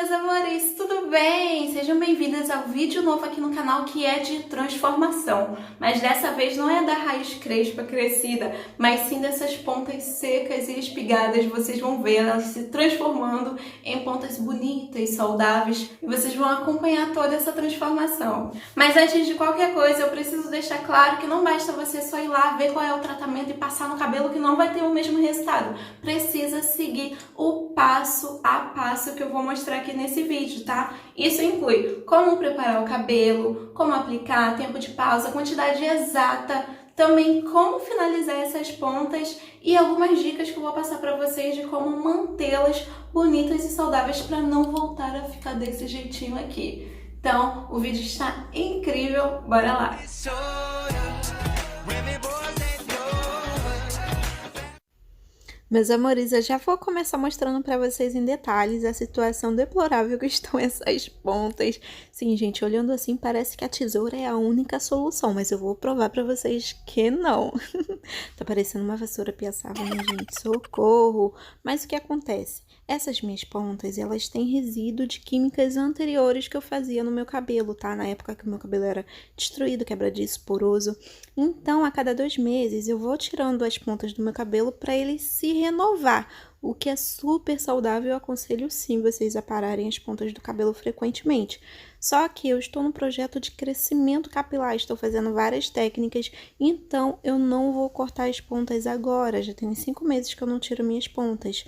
meus amores, tudo bem? Sejam bem-vindas ao vídeo novo aqui no canal que é de transformação. Mas dessa vez não é da raiz crespa crescida, mas sim dessas pontas secas e espigadas. Vocês vão ver elas se transformando em pontas bonitas, saudáveis, e vocês vão acompanhar toda essa transformação. Mas antes de qualquer coisa, eu preciso deixar claro que não basta você só ir lá ver qual é o tratamento e passar no cabelo que não vai ter o mesmo resultado. Precisa seguir o passo a passo que eu vou mostrar aqui nesse vídeo, tá? Isso inclui como preparar o cabelo, como aplicar, tempo de pausa, quantidade exata, também como finalizar essas pontas e algumas dicas que eu vou passar para vocês de como mantê-las bonitas e saudáveis para não voltar a ficar desse jeitinho aqui. Então, o vídeo está incrível, bora lá! Meus amores, eu já vou começar mostrando para vocês em detalhes a situação deplorável que estão essas pontas. Sim, gente, olhando assim parece que a tesoura é a única solução, mas eu vou provar para vocês que não. Tá parecendo uma vassoura piaçava, né, gente? Socorro! Mas o que acontece? Essas minhas pontas, elas têm resíduo de químicas anteriores que eu fazia no meu cabelo, tá? Na época que o meu cabelo era destruído, quebradiço, poroso. Então, a cada 2 meses, eu vou tirando as pontas do meu cabelo para ele se renovar, o que é super saudável. Eu aconselho sim vocês a pararem as pontas do cabelo frequentemente. Só que eu estou no projeto de crescimento capilar, estou fazendo várias técnicas, então eu não vou cortar as pontas agora, já tem 5 meses que eu não tiro minhas pontas.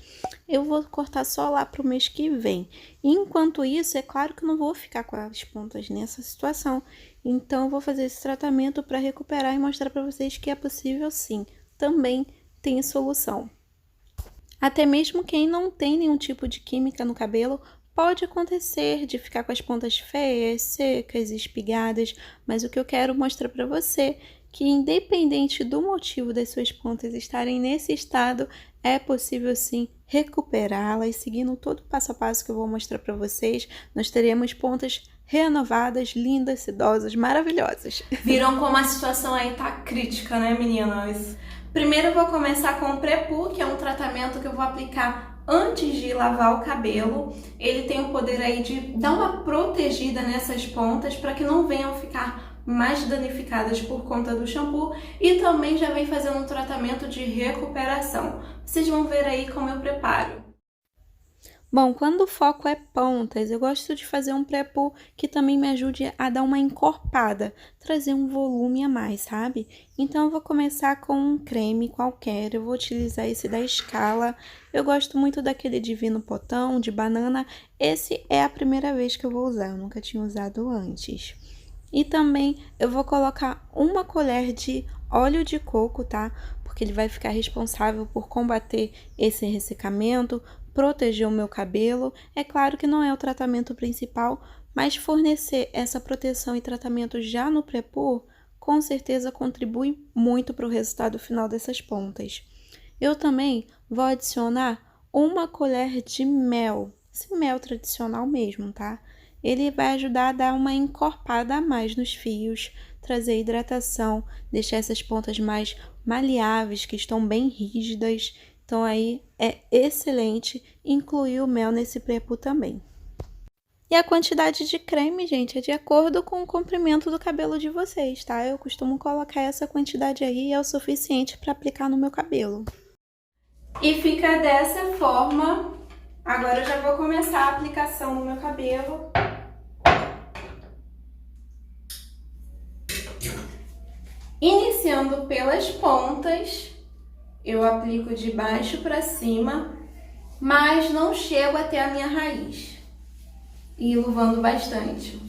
Eu vou cortar só lá para o mês que vem. Enquanto isso, é claro que eu não vou ficar com as pontas nessa situação, então eu vou fazer esse tratamento para recuperar e mostrar para vocês que é possível sim, também tem solução. Até mesmo quem não tem nenhum tipo de química no cabelo, pode acontecer de ficar com as pontas feias, secas, espigadas, mas o que eu quero mostrar para você que independente do motivo das suas pontas estarem nesse estado, é possível sim recuperá-las, seguindo todo o passo a passo que eu vou mostrar para vocês. Nós teremos pontas renovadas, lindas, sedosas, maravilhosas. Viram como a situação aí tá crítica, né, meninas? Primeiro eu vou começar com o Pré-Poo, que é um tratamento que eu vou aplicar antes de lavar o cabelo. Ele tem o poder aí de dar uma protegida nessas pontas para que não venham ficar mais danificadas por conta do shampoo, e também já vem fazendo um tratamento de recuperação. Vocês vão ver aí como eu preparo. Bom, quando o foco é pontas, eu gosto de fazer um pré-poo que também me ajude a dar uma encorpada, trazer um volume a mais, sabe? Então eu vou começar com um creme qualquer, eu vou utilizar esse da Scala. Eu gosto muito daquele Divino Potão, de banana. Esse é a primeira vez que eu vou usar, eu nunca tinha usado antes. E também eu vou colocar 1 colher de óleo de coco, tá? Porque ele vai ficar responsável por combater esse ressecamento, proteger o meu cabelo. É claro que não é o tratamento principal, mas fornecer essa proteção e tratamento já no pré-poo, com certeza contribui muito para o resultado final dessas pontas. Eu também vou adicionar 1 colher de mel, esse mel tradicional mesmo, tá? Ele vai ajudar a dar uma encorpada a mais nos fios, trazer hidratação, deixar essas pontas mais maleáveis, que estão bem rígidas. Então aí é excelente incluir o mel nesse pré-poo também. E a quantidade de creme, gente, é de acordo com o comprimento do cabelo de vocês, tá? Eu costumo colocar essa quantidade aí, é o suficiente para aplicar no meu cabelo. E fica dessa forma. Agora eu já vou começar a aplicação no meu cabelo. Iniciando pelas pontas, eu aplico de baixo para cima, mas não chego até a minha raiz. E iluvando bastante.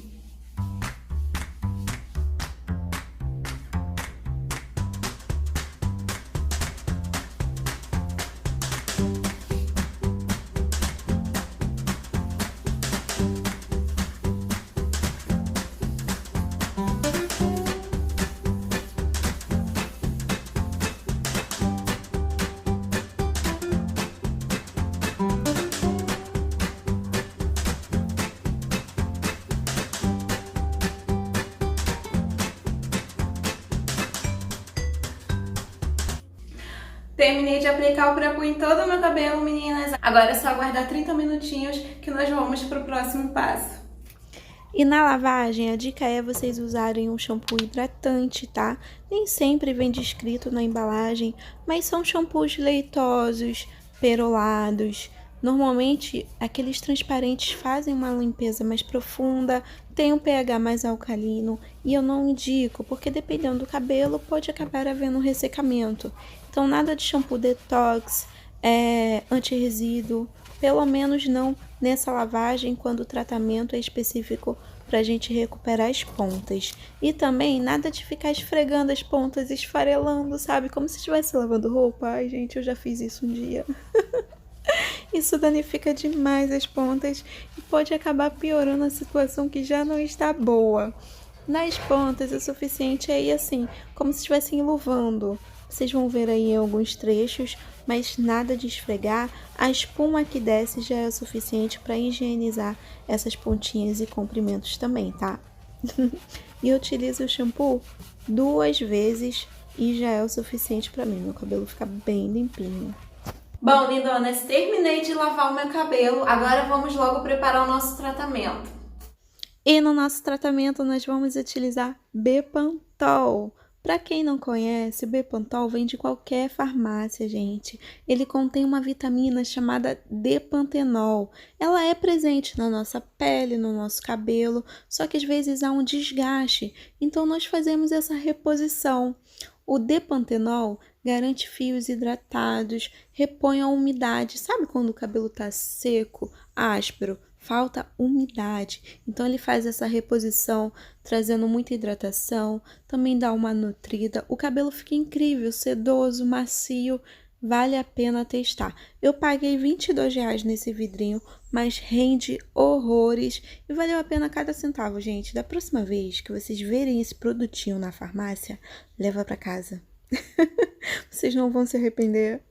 Terminei de aplicar o shampoo em todo o meu cabelo, meninas. Agora é só aguardar 30 minutinhos que nós vamos para o próximo passo. E na lavagem, a dica é vocês usarem um shampoo hidratante, tá? Nem sempre vem descrito na embalagem, mas são shampoos leitosos, perolados. Normalmente, aqueles transparentes fazem uma limpeza mais profunda, tem um pH mais alcalino e eu não indico, porque dependendo do cabelo pode acabar havendo um ressecamento. Então, nada de shampoo detox, anti-resíduo, pelo menos não nessa lavagem quando o tratamento é específico para a gente recuperar as pontas. E também nada de ficar esfregando as pontas, esfarelando, sabe? Como se estivesse lavando roupa. Ai, gente, eu já fiz isso um dia. Isso danifica demais as pontas e pode acabar piorando a situação que já não está boa. Nas pontas é suficiente aí assim, como se estivessem enluvando. Vocês vão ver aí em alguns trechos, mas nada de esfregar. A espuma que desce já é o suficiente para higienizar essas pontinhas e comprimentos também, tá? E eu utilizo o shampoo 2 vezes e já é o suficiente para mim. Meu cabelo fica bem limpinho. Bom, lindonas, terminei de lavar o meu cabelo. Agora vamos logo preparar o nosso tratamento. E no nosso tratamento nós vamos utilizar Bepantol. Para quem não conhece, o Bepantol vem de qualquer farmácia, gente. Ele contém uma vitamina chamada depantenol. Ela é presente na nossa pele, no nosso cabelo, só que às vezes há um desgaste. Então nós fazemos essa reposição. O depantenol garante fios hidratados, repõe a umidade. Sabe quando o cabelo está seco, áspero? Falta umidade. Então ele faz essa reposição, trazendo muita hidratação, também dá uma nutrida. O cabelo fica incrível, sedoso, macio, vale a pena testar. Eu paguei R$22 nesse vidrinho, mas rende horrores e valeu a pena cada centavo, gente. Da próxima vez que vocês verem esse produtinho na farmácia, leva para casa. Vocês não vão se arrepender.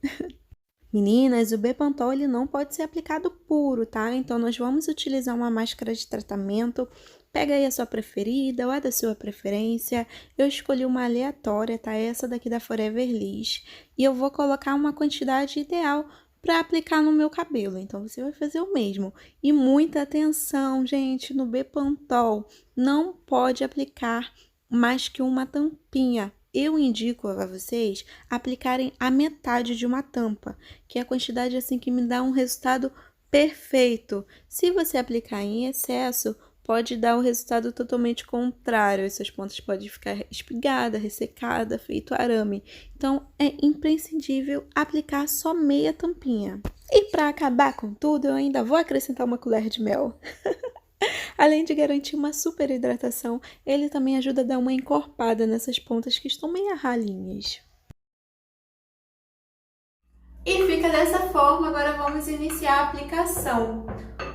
Meninas, o Bepantol ele não pode ser aplicado puro, tá? Então, nós vamos utilizar uma máscara de tratamento. Pega aí a sua preferida ou a da sua preferência. Eu escolhi uma aleatória, tá? Essa daqui da Forever Liss. E eu vou colocar uma quantidade ideal para aplicar no meu cabelo. Então, você vai fazer o mesmo. E muita atenção, gente, no Bepantol. Não pode aplicar mais que uma tampinha. Eu indico a vocês aplicarem a metade de uma tampa, que é a quantidade assim que me dá um resultado perfeito. Se você aplicar em excesso, pode dar um resultado totalmente contrário. Essas pontas podem ficar espigadas, ressecadas, feito arame. Então, é imprescindível aplicar só meia tampinha. E para acabar com tudo, eu ainda vou acrescentar uma colher de mel. Além de garantir uma super hidratação, ele também ajuda a dar uma encorpada nessas pontas que estão meio ralinhas. E fica dessa forma, agora vamos iniciar a aplicação.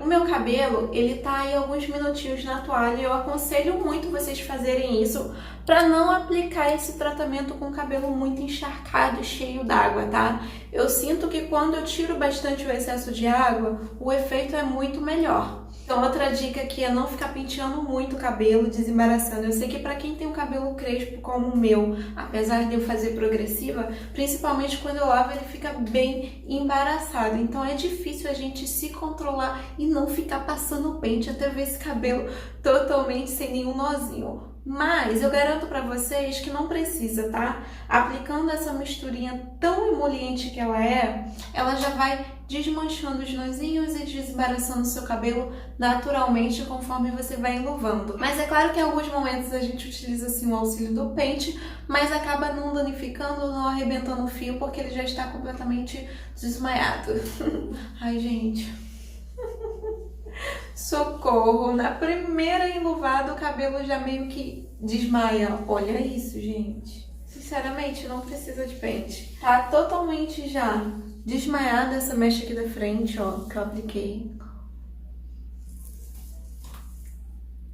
O meu cabelo, ele tá aí alguns minutinhos na toalha e eu aconselho muito vocês fazerem isso para não aplicar esse tratamento com o cabelo muito encharcado e cheio d'água, tá? Eu sinto que quando eu tiro bastante o excesso de água, o efeito é muito melhor. Então, outra dica aqui é não ficar penteando muito o cabelo, desembaraçando. Eu sei que para quem tem um cabelo crespo como o meu, apesar de eu fazer progressiva, principalmente quando eu lavo ele fica bem embaraçado. Então é difícil a gente se controlar e não ficar passando o pente até ver esse cabelo totalmente sem nenhum nozinho. Mas eu garanto para vocês que não precisa, tá? Aplicando essa misturinha tão emoliente que ela já vai desmanchando os nozinhos e desembaraçando o seu cabelo naturalmente conforme você vai enluvando. Mas é claro que em alguns momentos a gente utiliza assim o auxílio do pente, mas acaba não danificando, não arrebentando o fio, porque ele já está completamente desmaiado. Ai, gente... Socorro! Na primeira enluvada o cabelo já meio que desmaia. Olha isso, gente. Sinceramente, não precisa de pente. Tá totalmente já desmaiada essa mecha aqui da frente, ó, que eu apliquei.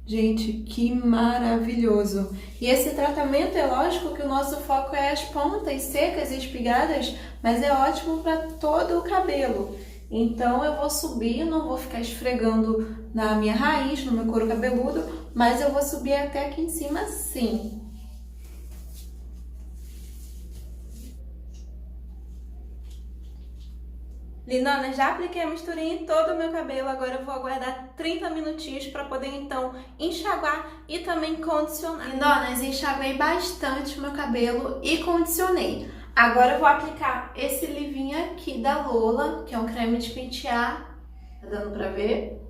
Gente, que maravilhoso! E esse tratamento, é lógico que o nosso foco é as pontas secas e espigadas, mas é ótimo para todo o cabelo. Então eu vou subir, não vou ficar esfregando na minha raiz, no meu couro cabeludo, mas eu vou subir até aqui em cima sim. Lindona, já apliquei a misturinha em todo o meu cabelo, agora eu vou aguardar 30 minutinhos para poder então enxaguar e também condicionar. Lindonas, enxaguei bastante o meu cabelo e condicionei. Agora eu vou aplicar esse livinho aqui da Lola, que é um creme de pentear, tá dando pra ver?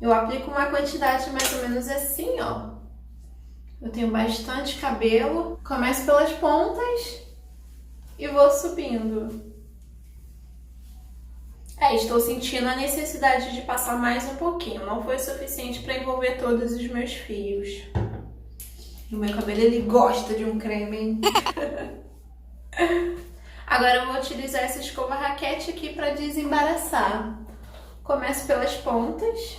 Eu aplico uma quantidade mais ou menos assim, ó. Eu tenho bastante cabelo, começo pelas pontas e vou subindo. Estou sentindo a necessidade de passar mais um pouquinho. Não foi o suficiente para envolver todos os meus fios. O meu cabelo, ele gosta de um creme, hein? Agora eu vou utilizar essa escova raquete aqui para desembaraçar. Começo pelas pontas.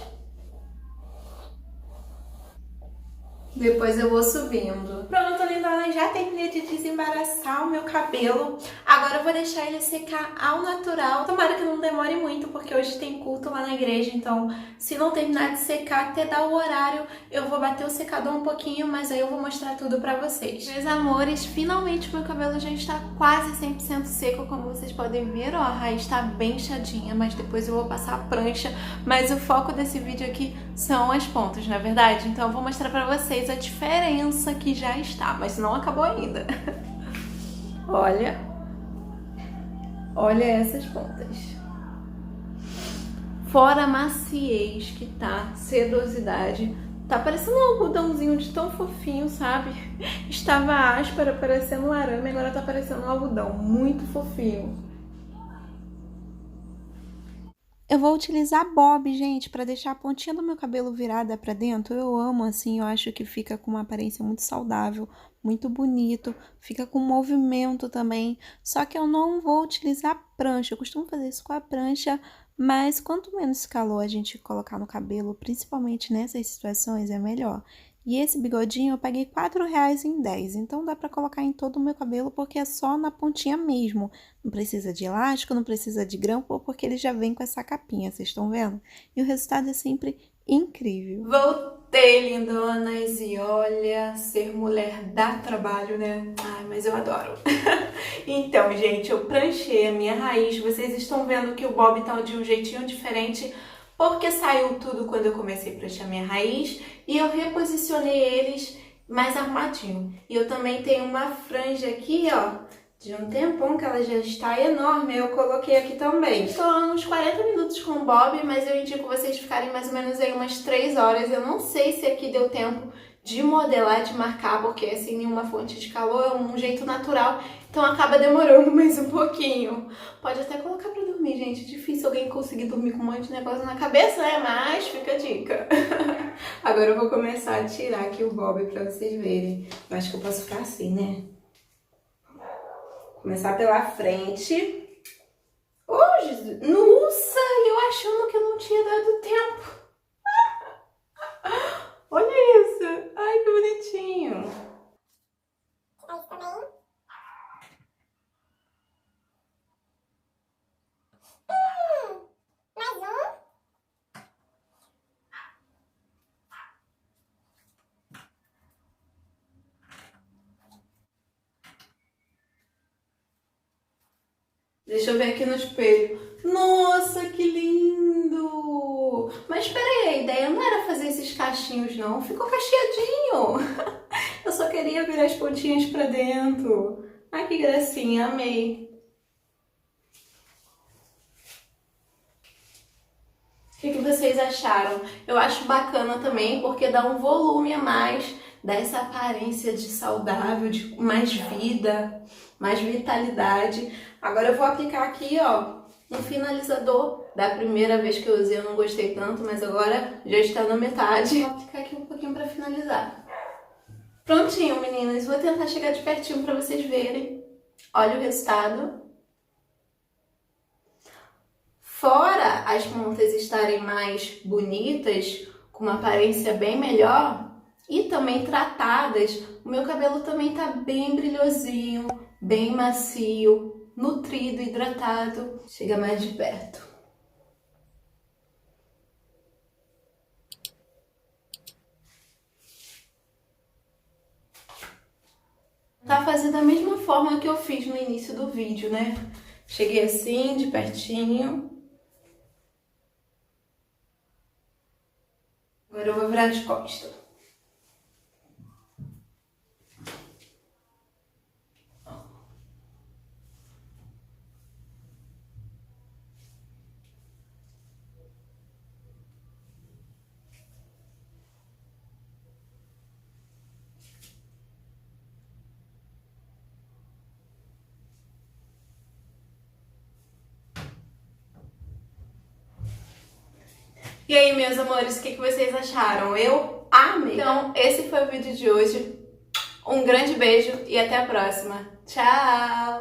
Depois eu vou subindo. Pronto, lindona, já terminei de desembaraçar o meu cabelo. Agora eu vou deixar ele secar ao natural. Tomara que não demore muito, porque hoje tem culto lá na igreja. Então, se não terminar de secar até dar o horário, eu vou bater o secador um pouquinho, mas aí eu vou mostrar tudo pra vocês. Meus amores, finalmente o meu cabelo já está quase 100% seco, como vocês podem ver. Ó, a raiz tá bem inchadinha, mas depois eu vou passar a prancha. Mas o foco desse vídeo aqui são as pontas, não é verdade? Então eu vou mostrar pra vocês a diferença que já está, mas não acabou ainda. Olha essas pontas. Fora a maciez que tá, sedosidade. Tá parecendo um algodãozinho de tão fofinho, sabe? Estava áspera, parecendo um arame, agora tá parecendo um algodão, muito fofinho. Eu vou utilizar bob, gente, para deixar a pontinha do meu cabelo virada para dentro. Eu amo assim, eu acho que fica com uma aparência muito saudável, muito bonito, fica com movimento também. Só que eu não vou utilizar prancha, eu costumo fazer isso com a prancha, mas quanto menos calor a gente colocar no cabelo, principalmente nessas situações, é melhor. E esse bigodinho eu paguei R$4 em 10, então dá pra colocar em todo o meu cabelo porque é só na pontinha mesmo. Não precisa de elástico, não precisa de grampo, porque ele já vem com essa capinha, vocês estão vendo? E o resultado é sempre incrível. Voltei, lindonas, e olha, ser mulher dá trabalho, né? Ai, mas eu adoro. Então, gente, eu pranchei a minha raiz, vocês estão vendo que o bob tá de um jeitinho diferente, porque saiu tudo quando eu comecei a pranchar minha raiz e eu reposicionei eles mais arrumadinho. E eu também tenho uma franja aqui, ó, de um tempão que ela já está enorme, eu coloquei aqui também. Estou uns 40 minutos com o bob, mas eu indico vocês ficarem mais ou menos aí umas 3 horas. Eu não sei se aqui deu tempo de modelar, de marcar, porque assim, nenhuma fonte de calor, é um jeito natural, então acaba demorando mais um pouquinho. Pode até colocar pra dormir, gente, difícil alguém conseguir dormir com um monte de negócio na cabeça, né? Mas fica a dica. Agora eu vou começar a tirar aqui o bob pra vocês verem. Eu acho que eu posso ficar assim, né? Começar pela frente. Oh, Jesus! Nossa, eu achando que eu não tinha dado tempo. Olha isso! Ai, que bonitinho! Aí também. Mais um. Deixa eu ver aqui no espelho. Nossa, que lindo! Mas peraí, a ideia não era fazer esses cachinhos, não. Ficou cacheadinho. Eu só queria virar as pontinhas pra dentro. Ai, que gracinha, amei. O que vocês acharam? Eu acho bacana também porque dá um volume a mais, dá essa aparência de saudável, de mais vida, mais vitalidade. Agora eu vou aplicar aqui, ó, um finalizador. Da primeira vez que eu usei eu não gostei tanto, mas agora já está na metade. Vou aplicar aqui um pouquinho para finalizar. Prontinho, meninas. Vou tentar chegar de pertinho para vocês verem. Olha o resultado. Fora as pontas estarem mais bonitas, com uma aparência bem melhor e também tratadas, o meu cabelo também tá bem brilhosinho, bem macio, nutrido, hidratado. Chega mais de perto. Tá fazendo da mesma forma que eu fiz no início do vídeo, né? Cheguei assim, de pertinho. Agora eu vou virar de costas. E aí, meus amores, o que vocês acharam? Eu amei! Então, esse foi o vídeo de hoje. Um grande beijo e até a próxima. Tchau!